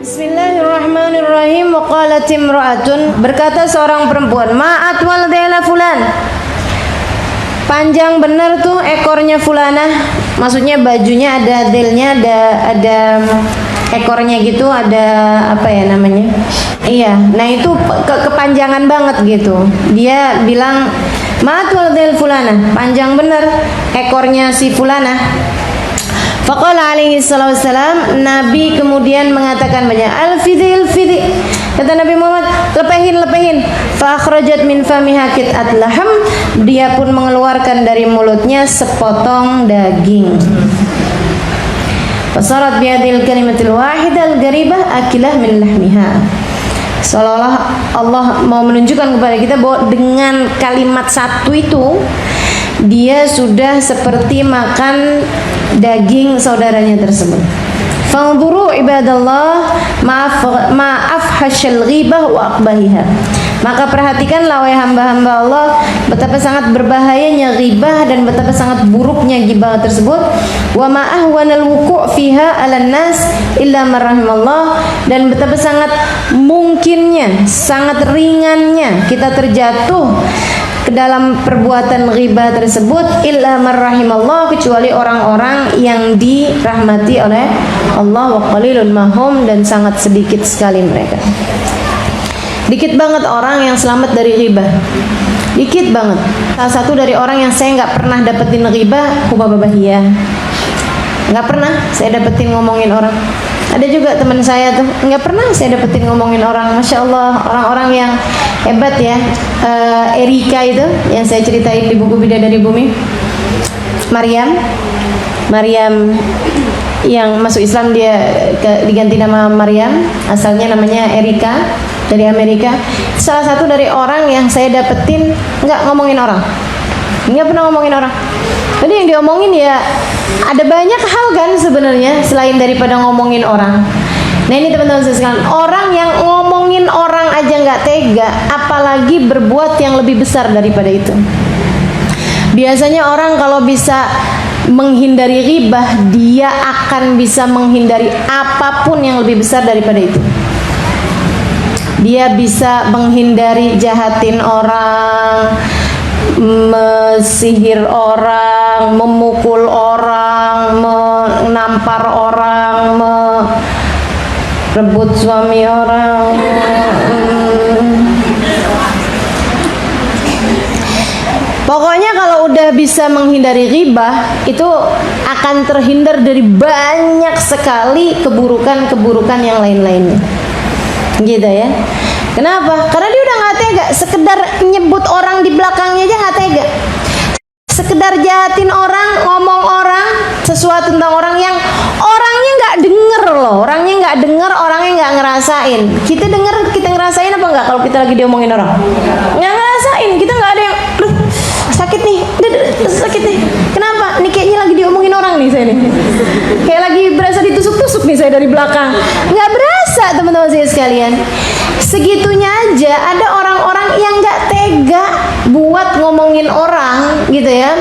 Bismillahirrahmanirrahim. Waqalat imra'atun, berkata seorang perempuan, ma'at wal dela fulan, panjang benar tuh ekornya fulanah. Maksudnya bajunya ada delnya, ada ekornya gitu, ada apa ya namanya? Iya, nah itu kepanjangan banget gitu. Dia bilang ma'at wal del fulanah, panjang benar ekornya si fulanah. Faqala alaihi salatu wassalam, Nabi kemudian mengatakan banyak, al-fidi, kata Nabi Muhammad, lepehin. Fa akhrajat min famiha qit'at laham, dia pun mengeluarkan dari mulutnya sepotong daging. Fasarat bihadil kalimatil wahidah al-garibah akilah min lahmiha. Seolah-olah Allah mau menunjukkan kepada kita bahwa dengan kalimat satu itu dia sudah seperti makan daging saudaranya tersebut. Fanzuru ibadallah ma'afhashal ghibah wa aqbahiha. Maka perhatikanlah wahai hamba-hamba Allah, betapa sangat berbahayanya ghibah dan betapa sangat buruknya ghibah tersebut. Wa ma'ahwanal wuku' fiha 'alan nas illa man rahimallah, dan betapa sangat mungkinnya, sangat ringannya kita terjatuh ke dalam perbuatan ghibah tersebut illa man rahimallah, kecuali orang-orang yang dirahmati oleh Allah. Wa qalilun mahum, dan sangat sedikit sekali mereka. Dikit banget orang yang selamat dari ghibah, dikit banget. Salah satu dari orang yang saya nggak pernah dapetin ghibah, hubababahiyah, nggak pernah saya dapetin ngomongin orang. Ada juga teman saya tuh nggak pernah saya dapetin ngomongin orang. Masya Allah, orang-orang yang hebat ya. Erika itu yang saya ceritain di buku Bidadari Bumi, Maryam yang masuk Islam, dia diganti nama Maryam, asalnya namanya Erika, dari Amerika. Salah satu dari orang yang saya dapetin nggak ngomongin orang, nggak pernah ngomongin orang. Jadi yang diomongin ya ada banyak hal kan sebenarnya selain daripada ngomongin orang. Nah ini teman-teman sekalian, orang yang ngomongin orang aja nggak tega, apalagi berbuat yang lebih besar daripada itu. Biasanya orang kalau bisa menghindari ghibah, dia akan bisa menghindari apapun yang lebih besar daripada itu. Dia bisa menghindari jahatin orang, mesihir orang, memukul orang, menampar orang, merebut suami orang. Pokoknya kalau udah bisa menghindari ghibah, itu akan terhindar dari banyak sekali keburukan-keburukan yang lain-lainnya. Gitu ya. Kenapa? Karena dia udah nggak tega, sekedar nyebut orang di belakangnya aja nggak tega, sekedar jahatin orang, ngomong orang, sesuatu tentang orang yang orangnya nggak denger loh, orangnya nggak denger, orangnya nggak ngerasain. Kita denger, kita ngerasain apa nggak kalau kita lagi diomongin orang? Nggak ngerasain, kita nggak ada yang sakit nih, sakit nih. Kenapa? Nih kayaknya lagi diomongin orang nih saya nih, kayak lagi berasa ditusuk-tusuk nih saya dari belakang. Nggak berasa teman-teman saya sekalian. Segitunya aja ada orang-orang yang nggak tega buat ngomongin orang gitu ya,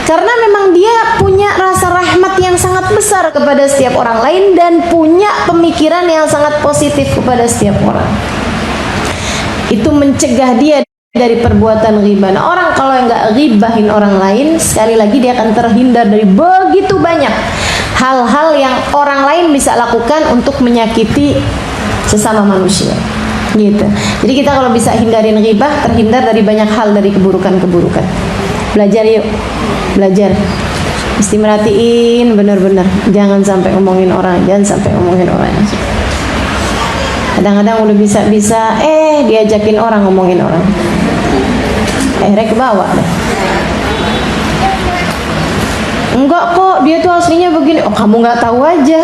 karena memang dia punya rasa rahmat yang sangat besar kepada setiap orang lain dan punya pemikiran yang sangat positif kepada setiap orang. Itu mencegah dia dari perbuatan ghibah. Nah, orang kalau nggak ghibahin orang lain, sekali lagi dia akan terhindar dari begitu banyak hal-hal yang orang lain bisa lakukan untuk menyakiti sesama manusia gitu. Jadi kita kalau bisa hindarin ghibah, terhindar dari banyak hal, dari keburukan-keburukan. Belajar yuk, belajar. Mesti merhatiin benar-benar, jangan sampai ngomongin orang, jangan sampai ngomongin orang. Kadang-kadang udah bisa-bisa diajakin orang ngomongin orang, akhirnya ke bawah deh. Enggak kok, dia tuh aslinya begini. Oh kamu nggak tahu aja.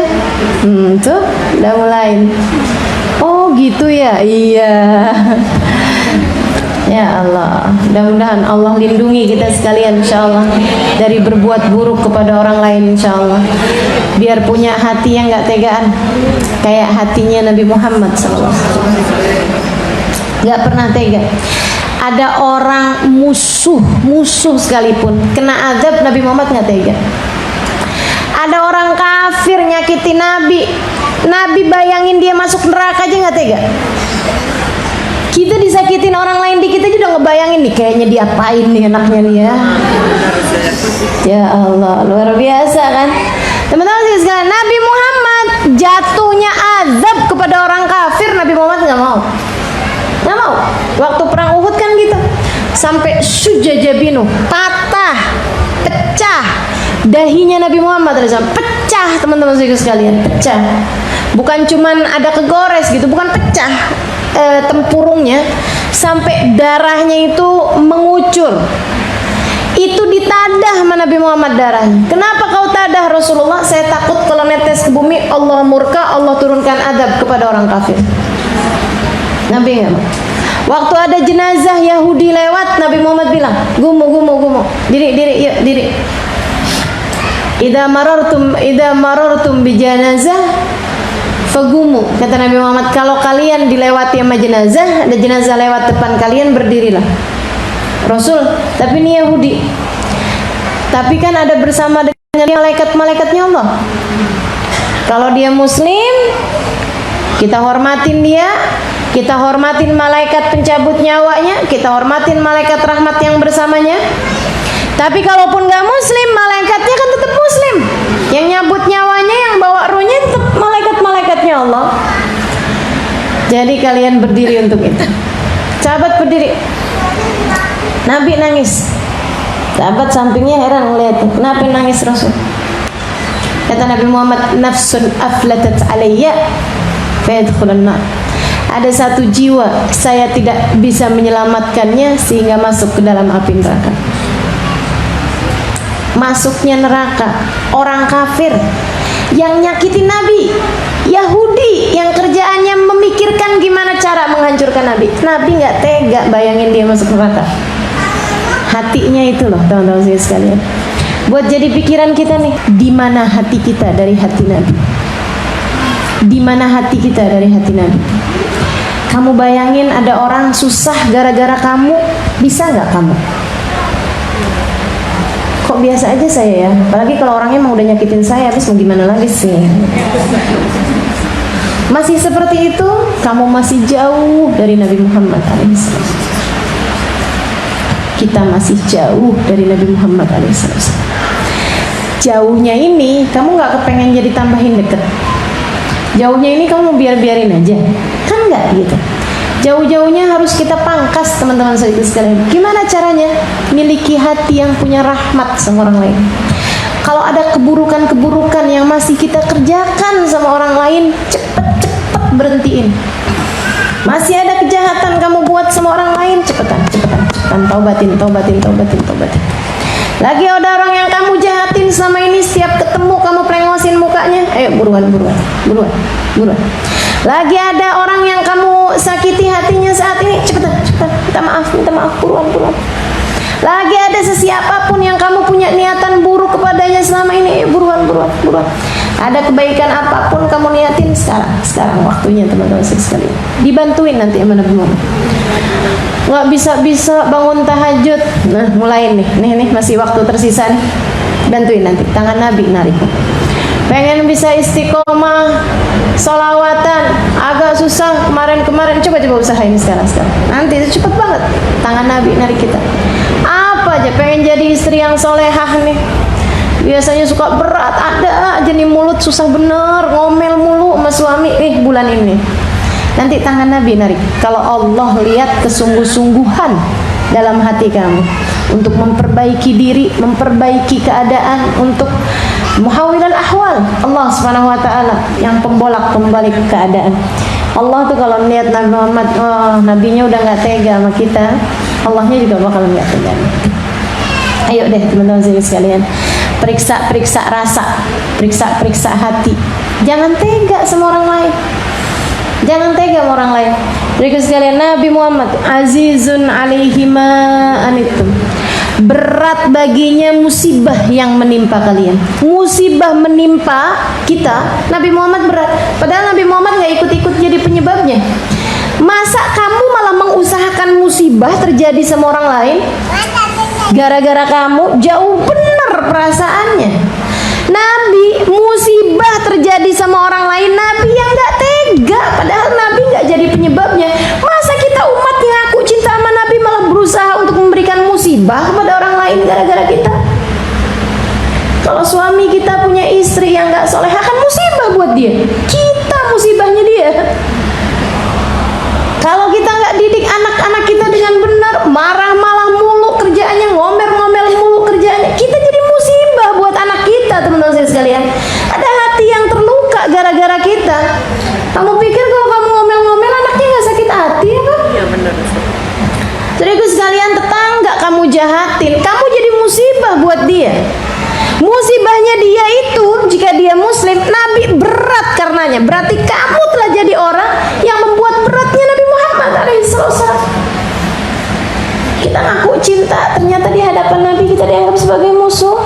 Tuh udah mulai. Oh gitu ya, iya. Ya Allah, mudah-mudahan Allah lindungi kita sekalian insyaallah dari berbuat buruk kepada orang lain insyaallah. Biar punya hati yang nggak tegaan kayak hatinya Nabi Muhammad SAW. Nggak pernah tega. Ada orang musuh sekalipun kena azab, Nabi Muhammad nggak tega. Ada orang kafir nyakitin Nabi, Nabi bayangin dia masuk neraka aja nggak tega. Kita disakitin orang lain dikit aja udah ngebayangin nih kayaknya diapain nih anaknya nih ya. Ya Allah, luar biasa kan. Teman-teman sekalian, Nabi Muhammad jatuhnya azab kepada orang kafir, Nabi Muhammad nggak mau. Nggak mau. Waktu perang Uhud kan gitu. Sampai sujajabinu, patah, pecah. Dahinya Nabi Muhammad pecah, teman-teman sekalian, pecah. Bukan cuman ada kegores gitu, bukan pecah. Tempurungnya sampai darahnya itu mengucur. Itu ditadah sama Nabi Muhammad darahnya. Kenapa kau tadah Rasulullah? Saya takut kalau netes ke bumi Allah murka, Allah turunkan adab kepada orang kafir. Nabi nggak mau. Waktu ada jenazah Yahudi lewat, Nabi Muhammad bilang, gumu, diri, yuk, diri. Idza marartum bi janazah fagumu, kata Nabi Muhammad, kalau kalian dilewati sama jenazah, ada jenazah lewat depan kalian, berdirilah. Rasul, tapi ini Yahudi. Tapi kan ada bersama dengan malaikat-malaikatnya Allah. Kalau dia muslim, kita hormatin dia, kita hormatin malaikat pencabut nyawanya, kita hormatin malaikat rahmat yang bersamanya. Tapi kalaupun gak muslim, malaikatnya kan tetap muslim. Yang nyabut nyawanya, yang bawa ruhnya tetap malaikat-malaikatnya Allah. Jadi kalian berdiri untuk itu. Sahabat berdiri. Nabi nangis. Sahabat sampingnya heran ngeliatnya. Kenapa nangis Rasul? Kata Nabi Muhammad, nafsun aflatat alayya fayadkhulun nar. Ada satu jiwa, saya tidak bisa menyelamatkannya sehingga masuk ke dalam api neraka. Masuknya neraka orang kafir yang nyakitin Nabi, Yahudi yang kerjaannya memikirkan gimana cara menghancurkan Nabi. Nabi nggak tega bayangin dia masuk neraka. Hatinya itu loh teman-teman sekalian. Buat jadi pikiran kita nih, di mana hati kita dari hati Nabi? Di mana hati kita dari hati Nabi? Kamu bayangin ada orang susah gara-gara kamu, bisa nggak kamu? Kok biasa aja saya ya, apalagi kalau orangnya emang udah nyakitin saya, habis mau gimana lagi sih? Masih seperti itu, kamu masih jauh dari Nabi Muhammad SAW. Kita masih jauh dari Nabi Muhammad SAW. Jauhnya ini, kamu gak kepengen jadi tambahin deket. Jauhnya ini kamu biarin aja, kan nggak gitu. Jauh-jauhnya harus kita pangkas teman-teman sekalian. Gimana caranya? Miliki hati yang punya rahmat sama orang lain. Kalau ada keburukan-keburukan yang masih kita kerjakan sama orang lain, cepet-cepet berhentiin. Masih ada kejahatan kamu buat sama orang lain, cepetan, taubatin. Lagi ada orang yang kamu jahatin selama ini, setiap ketemu kamu plengosin mukanya, ayo buruan. Lagi ada orang yang kamu sakiti hatinya saat ini, cepetan, minta maaf, buruan. Lagi ada sesiapapun yang kamu punya niatan buruk kepadanya selama ini, buruan. Ada kebaikan apapun kamu niatin sekarang waktunya teman-teman sekalian. Dibantuin nanti sama Nabi Muhammad. Nggak bisa bangun tahajud, nah mulai nih masih waktu tersisa nih. Bantuin nanti, tangan Nabi narik. Pengen bisa istiqomah sholawatan, agak susah kemarin, coba usahain sekarang. Nanti itu cepet banget, tangan Nabi narik kita. Apa aja, pengen jadi istri yang solehah nih, biasanya suka berat, ada aja nih mulut susah bener, ngomel mulu sama suami, bulan ini nanti tangan Nabi narik. Kalau Allah lihat kesungguh-sungguhan dalam hati kamu untuk memperbaiki diri, memperbaiki keadaan, untuk muhawilal ahwal, Allah Subhanahu wa taala yang pembolak-pembalik keadaan. Allah tuh kalau melihat Nabi Muhammad, nabinya udah nggak tega sama kita, Allahnya juga bakal nggak tega. Ayo deh teman-teman sekalian, periksa rasa, periksa hati. Jangan tega sama orang lain. Jadi sekalian, Nabi Muhammad azizun alaihi ma anittum. Berat baginya musibah yang menimpa kalian. Musibah menimpa kita, Nabi Muhammad berat. Padahal Nabi Muhammad gak ikut-ikut jadi penyebabnya. Masa kamu malah mengusahakan musibah terjadi sama orang lain? Gara-gara kamu jauh bener perasaannya. Nabi musibah terjadi sama orang lain, Nabi yang nggak tega, padahal Nabi nggak jadi penyebabnya. Masa kita umat yang ngaku cinta sama Nabi malah berusaha untuk memberikan musibah kepada orang lain gara-gara kita? Kalau suami kita punya istri yang nggak soleh, akan musibah buat dia. Kita musibahnya dia. Kalau kita nggak didik anak-anak kita dengan benar, marah-marah mulu kerjaannya, ngomel-ngomel mulu kerjaannya, kita jadi musibah buat anak kita, teman-teman saya sekalian. Ada hati yang terluka gara-gara kita. Kamu pikir kalau kamu ngomel-ngomel anaknya nggak sakit hati ya kan? Iya benar. Saudaraku sekalian, tetangga kamu jahatin, kamu jadi musibah buat dia. Musibahnya dia itu, jika dia muslim, Nabi berat karenanya. Berarti kamu telah jadi orang yang membuat beratnya Nabi Muhammad SAW. Kita ngaku cinta, ternyata di hadapan Nabi kita dianggap sebagai musuh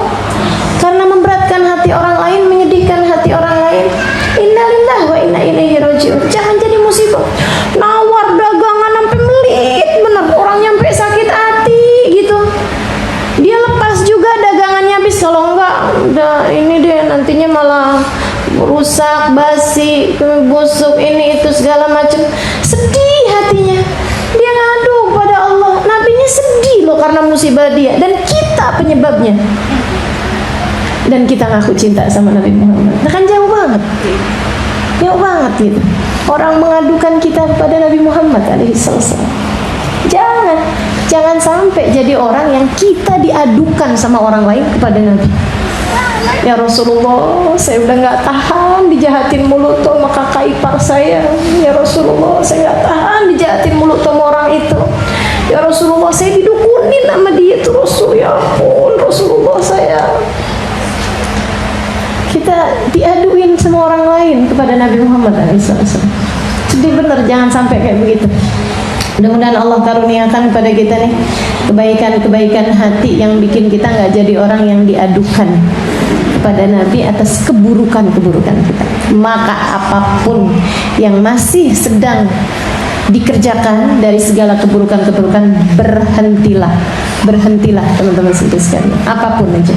karena memberatkan hati orang lain, menyedihkan hati orang lain. Innalillahi wa inna ilaihi raji'un. Jangan jadi musibah. Nawar dagangan sampai melit, bener orang nyampe sakit hati gitu. Dia lepas juga dagangannya habis, kalau enggak udah ini deh nantinya malah rusak, basi, busuk, ini itu segala macam. Sedih hatinya. Dia ngadu pada Allah. Nabinya sedih loh karena musibah dia, dan kita penyebabnya. Dan kita ngaku cinta sama Nabi Muhammad. Nah kan jauh banget. Jauh banget gitu. Orang mengadukan kita kepada Nabi Muhammad alaihissalam. Jangan sampai jadi orang yang kita diadukan sama orang lain kepada Nabi. Ya Rasulullah, saya udah nggak tahan dijahatin mulut sama kakak ipar saya. Ya Rasulullah, saya nggak tahan dijahatin mulut sama orang itu. Ya Rasulullah, saya didukunin sama dia itu Rasul. Ya ampun Rasulullah, saya. Kita diaduin sama orang lain kepada Nabi Muhammad SAW. Sedih bener, jangan sampai kayak begitu. Mudah-mudahan Allah karuniakan kepada kita nih kebaikan-kebaikan hati yang bikin kita nggak jadi orang yang diadukan kepada Nabi atas keburukan-keburukan kita. Maka apapun yang masih sedang dikerjakan dari segala keburukan-keburukan, berhentilah teman-teman sekalian. Apapun aja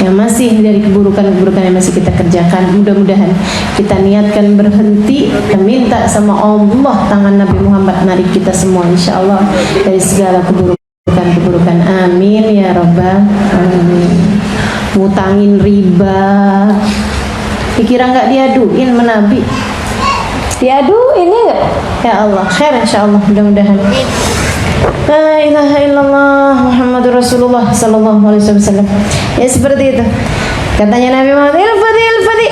yang masih dari keburukan-keburukan yang masih kita kerjakan, mudah-mudahan kita niatkan berhenti dan minta sama Allah tangan Nabi Muhammad narik kita semua insyaallah dari segala keburukan-keburukan. Amin ya rabbal alamin. Ngutangin riba, dikira nggak diaduin sama Nabi? Diaduin ya nggak? Ya Allah, khair insyaallah, mudah-mudahan. La ilaha illallah Muhammadur Rasulullah sallallahu alaihi wasallam. Ya seperti itu. Katanya Nabi Muhammad, ilfadi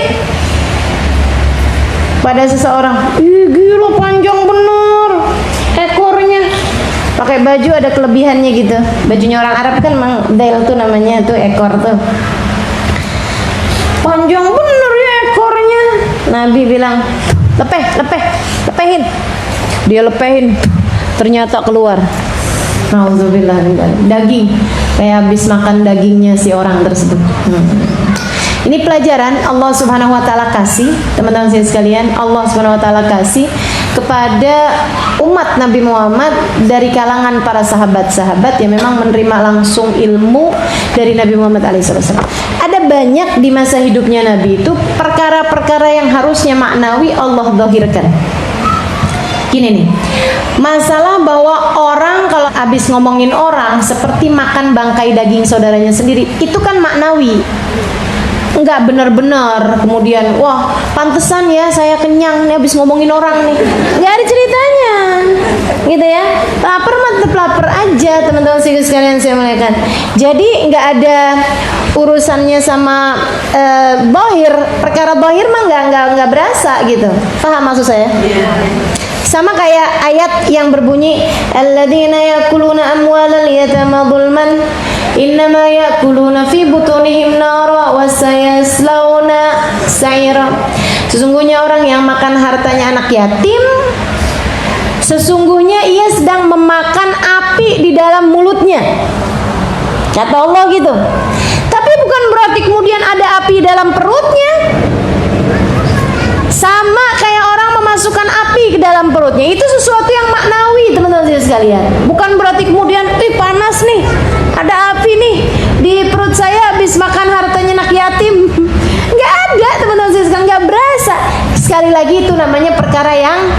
pada seseorang, gila panjang bener ekornya. Pakai baju ada kelebihannya gitu. Bajunya orang Arab kan memang dail tuh namanya tuh ekor tuh. Panjang bener ya ekornya. Nabi bilang, lepehin. Dia lepehin, ternyata keluar. Nauzubillah, daging. Kayak habis makan dagingnya si orang tersebut. Ini pelajaran Allah Subhanahu wa taala kasih, teman-teman saya sekalian, Allah Subhanahu wa taala kasih kepada umat Nabi Muhammad dari kalangan para sahabat-sahabat yang memang menerima langsung ilmu dari Nabi Muhammad alaihissalam. Ada banyak di masa hidupnya Nabi itu perkara-perkara yang harusnya maknawi Allah zahirkan. Gini nih, masalah bahwa orang kalau habis ngomongin orang seperti makan bangkai daging saudaranya sendiri, itu kan maknawi. Enggak benar-benar kemudian wah pantesan ya saya kenyang nih habis ngomongin orang nih, nggak ada ceritanya gitu ya. Lapar mah tetap lapar aja teman-teman sekalian saya muliakan. Jadi nggak ada urusannya sama bahir, perkara bahir mah nggak berasa gitu. Paham maksud saya? Sama kayak ayat yang berbunyi alladzina yakuluna amwalal yatama zulman innama yakuluna fi butunihim nara wa sayaslawna sa'ira. Sesungguhnya orang yang makan hartanya anak yatim, sesungguhnya ia sedang memakan api di dalam mulutnya, kata Allah gitu. Tapi bukan berarti kemudian ada api dalam perutnya. Sama kayak orang memasukkan api ke dalam perutnya, itu sesuatu yang maknawi teman-teman sekalian. Bukan berarti kemudian panas nih, ada api nih di perut saya habis makan hartanya anak yatim. sekali lagi itu namanya perkara yang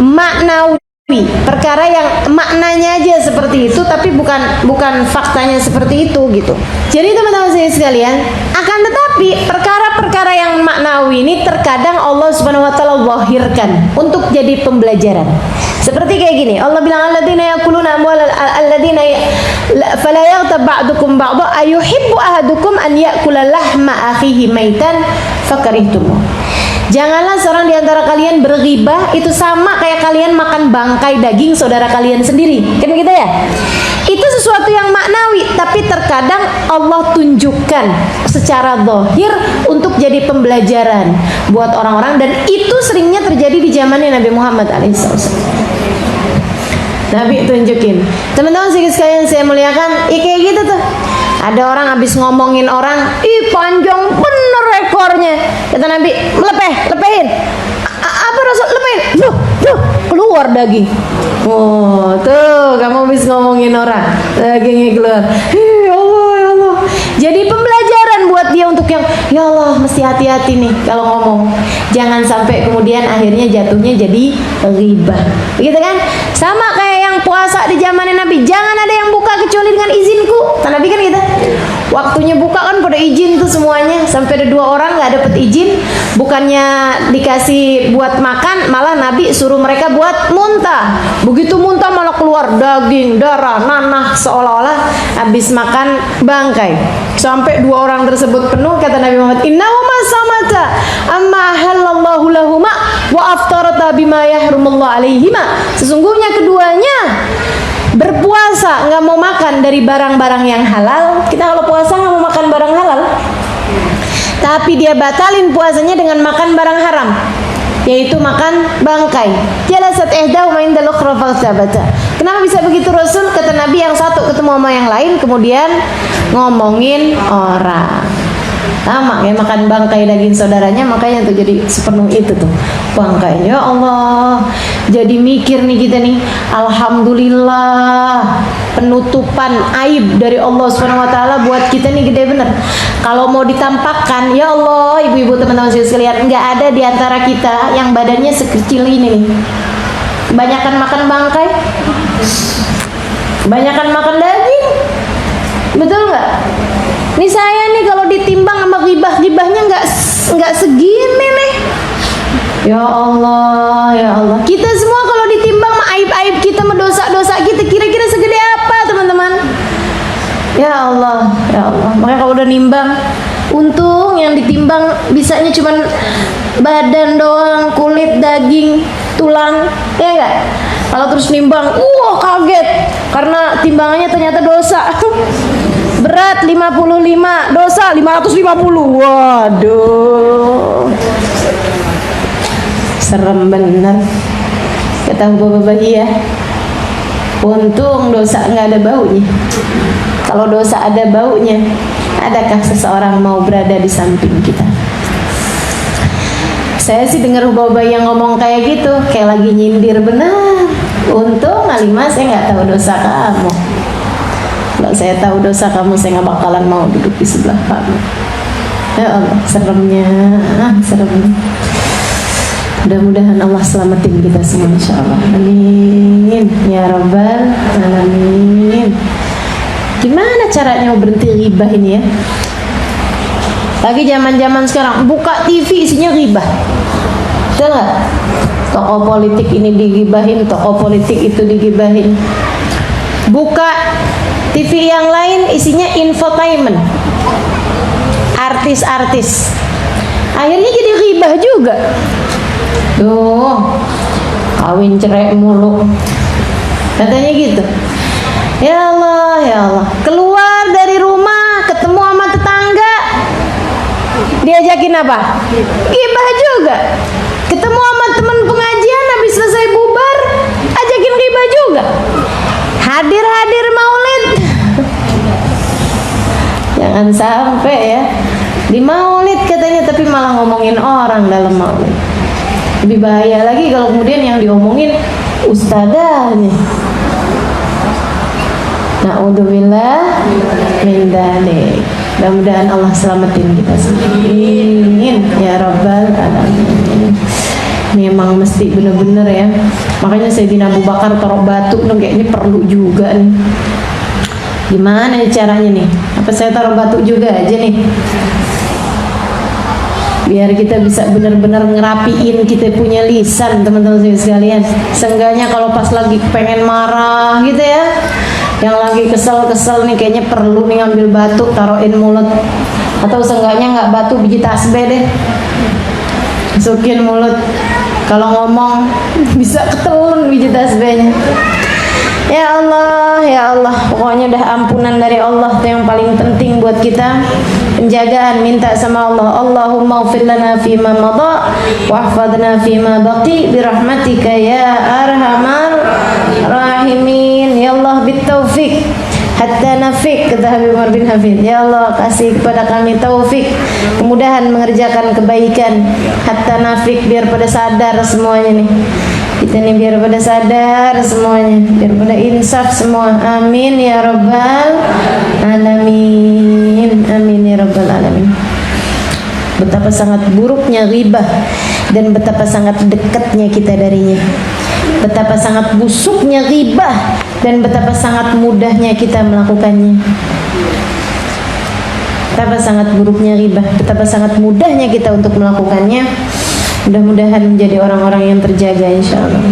maknawi, perkara yang maknanya aja seperti itu, tapi bukan faktanya seperti itu gitu. Jadi teman-teman saya sekalian, akan tetapi perkara-perkara yang maknawi ini terkadang Allah Subhanahu wa taala zahirkan untuk jadi pembelajaran. Seperti kayak gini, Allah bilang alladzina yakuluna amwal alladzina fala yaghtab ba'dukum ba'dha ayuhibbu ahadukum an ya'kula lahma akhihi maitan fakarihtum. Janganlah seorang di antara kalian berghibah, itu sama kayak kalian makan bangkai daging saudara kalian sendiri. Kan gitu ya? Itu sesuatu yang maknawi, tapi terkadang Allah tunjukkan secara zahir untuk jadi pembelajaran buat orang-orang, dan itu seringnya terjadi di zamannya Nabi Muhammad alaihissalam. Nabi tunjukin. Teman-teman sekalian saya muliakan, kayak gitu tuh. Ada orang habis ngomongin orang, panjang bener ekornya. Kata Nabi, lepehin. Apa Rasul? Lepehin. Keluar daging. Oh, tuh kamu habis ngomongin orang, dagingnya keluar. Ya Allah. Jadi pembelajaran buat dia untuk yang, ya Allah, mesti hati-hati nih kalau ngomong. Jangan sampai kemudian akhirnya jatuhnya jadi ghibah. Begitu kan? Sama kayak yang puasa di zaman Nabi, jangan ada yang buka kecuali dengan izinku. Nabi kan gitu. Waktunya buka kan pada izin tuh semuanya, sampai ada 2 orang nggak dapet izin, bukannya dikasih buat makan, malah Nabi suruh mereka buat muntah. Begitu muntah malah keluar daging, darah, nanah, seolah-olah habis makan bangkai. Sampai 2 orang tersebut penuh, kata Nabi Muhammad, innahuma samata amma halallahu lahuma wa aftarata bima yahrumullah alaihima. Sesungguhnya keduanya berpuasa, nggak mau makan dari barang-barang yang halal. Kita kalau puasa nggak mau makan barang halal, tapi dia batalin puasanya dengan makan barang haram, yaitu makan bangkai. Jalasat ihdahuma indal ukhra faltabata. Kenapa bisa begitu Rasul? Kata Nabi, yang satu ketemu sama yang lain kemudian ngomongin orang. Sama kayak makan bangkai daging saudaranya, makanya tuh jadi sepenuh itu tuh bangkainya. Ya Allah, jadi mikir nih kita nih, alhamdulillah penutupan aib dari Allah Subhanahu wa taala buat kita nih gede bener. Kalau mau ditampakkan, ya Allah, ibu-ibu teman-teman sekalian, nggak ada di antara kita yang badannya sekecil ini nih. Kebanyakan makan bangkai, kebanyakan makan daging, betul nggak? Nih saya nih kalau ditimbang sama ghibah-ghibahnya nggak segini nih. Ya Allah. Kita semua kalau ditimbang sama aib-aib kita, sama dosa-dosa kita, kira-kira segede apa teman-teman? Ya Allah. Makanya kalau udah nimbang, untung yang ditimbang bisanya cuman badan doang, kulit, daging, tulang, ya enggak? Kalau terus nimbang, kaget karena timbangannya ternyata dosa. Berat 55, dosa 550. Waduh, serem bener. Kata bapak-bapak, iya, untung dosa nggak ada baunya. Kalau dosa ada baunya, adakah seseorang mau berada di samping kita? Saya sih dengar bapak yang ngomong kayak gitu, kayak lagi nyindir benar. Untung Alimah saya nggak tahu dosa kamu. Kalau saya tahu dosa kamu, saya nggak bakalan mau duduk di sebelah kamu. Ya Allah, seremnya, serem. Mudah-mudahan Allah selamatin kita semua, insya Allah. Amin ya rabbal alamin. Gimana caranya berhenti ghibah ini ya? Lagi zaman-zaman sekarang, buka TV isinya ghibah. Betul nggak? Tokoh politik ini digibahin, tokoh politik itu digibahin. Buka TV yang lain isinya infotainment, artis-artis. Akhirnya jadi ghibah juga. Tuh, kawin cerai mulu, katanya gitu. Ya Allah. Keluar dari rumah, ketemu sama tetangga, diajakin apa? Ghibah juga. Ketemu sama teman pengajian, habis selesai bubar, ajakin ghibah juga. Hadir maulid. Jangan sampai ya, di maulid katanya tapi malah ngomongin orang dalam maulid. Lebih bahaya lagi kalau kemudian yang diomongin ustadzahnya. Na'udzubillah min dzalik. Mudah-mudahan Allah selamatin kita semua. Amin ya rabbal alamin. Memang mesti bener-bener ya. Makanya Sayyidina Abu Bakar taruh batu dong, kayaknya perlu juga nih. Gimana caranya nih? Apa saya taruh batu juga aja nih? Biar kita bisa benar-benar ngerapiin kita punya lisan, teman-teman sekalian. Seenggaknya kalau pas lagi pengen marah gitu ya, yang lagi kesel-kesel nih, kayaknya perlu nih ngambil batu taruhin mulut, atau seenggaknya nggak batu, biji tasbih deh masukin mulut, kalau ngomong bisa ketelun biji tasbihnya. Ya Allah, pokoknya udah ampunan dari Allah itu yang paling penting buat kita. Penjagaan, minta sama Allah, Allahumma ighfir lana fima madha wahfadna fima baqi birahmatika ya arhamar rahimin. Ya Allah, bitaufiq hatta nafik, kata Habib Umar bin Hafid. Ya Allah, kasih kepada kami taufik, kemudahan mengerjakan kebaikan, hatta nafik, biar pada sadar semuanya nih. Kita nih biar pada sadar semuanya, biar pada insaf semua. Amin ya rabbal alamin. Amin ya rabbal alamin. Betapa sangat buruknya ghibah dan betapa sangat dekatnya kita darinya. Betapa sangat busuknya ghibah dan betapa sangat mudahnya kita melakukannya. Betapa sangat buruknya ghibah, betapa sangat mudahnya kita untuk melakukannya. Mudah-mudahan menjadi orang-orang yang terjaga, insya Allah.